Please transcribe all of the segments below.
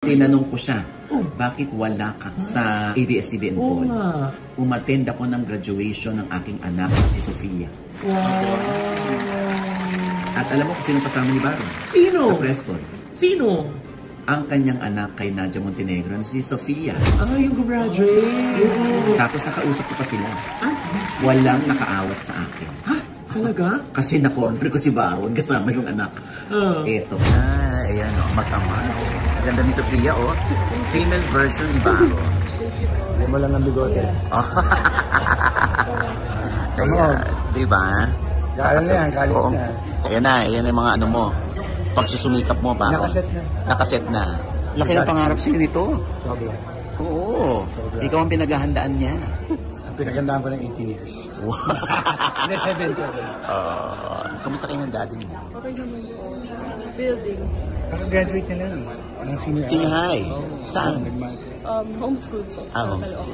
Tinanong ko siya, bakit wala ka sa ABS-CBN Poll? Umattend ako ng graduation ng aking anak na si Sofia. Wow! At alam mo kung sino kasama ni Baron? Sino? Sa press con. Sino? Ang kanyang anak kay Nadia Montenegro, si Sofia. Ah, yung graduate. Tapos nakausap ko pa sila. Walang nakaawat sa akin. Ha? Talaga? Kasi na-corner ko si Baron kasama yung anak. Eto. Ayan o, mag-ama. Ganda ni Sofia o. Female version ni Baron. Hindi mo lang ang bigote. Ayan, di ba? Gano'n na yan, kalis na. Ayan na, ayan yung mga ano mo. Pagsusumikap mo, Baron. Nakaset na. Nakaset na. Laki ang pangarap sa'yo nito. Sobra. Oo. Sobra. Ikaw ang pinaghahandaan niya. Ang pinagandaan ko ng 18 years. Wow. Hindi, 7. Kamusta kayo ng daddy mo? Okay naman po. Building. Nakagraduate na lang. Ang senior. Senior high? Saan? Homeschool po. Homeschool.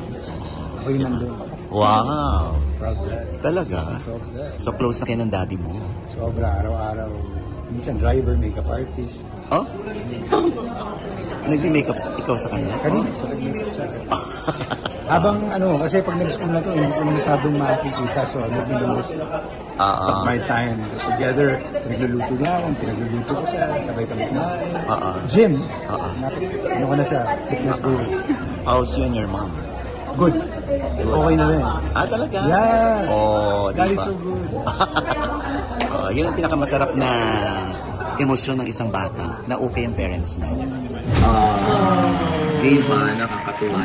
Ako yung nandun. Wow. Proud dad. Talaga? Sobra. So close na kayo ng daddy mo? Sobra, araw-araw. Minsan driver, makeup artist. Oh? Nagbi-makeup ikaw sa kanya? Kanina, sa nag-makeup sa akin. Habang ano, kasi pag nag-school na to, hindi ko na masyadong makikita. So, nag-minus my time together. Pinagluluto niya ako, pinagluluto ko siya, sabay kami kumain. Gym. Ano ko na siya, fitness goals. How's you and your mom? Good. Okay na rin. Talaga? Yeah. Oh, That diba? is so good. Yun ang pinakamasarap na emosyon ng isang bata, na okay ang parents niya. Diba? Nakakatuwa.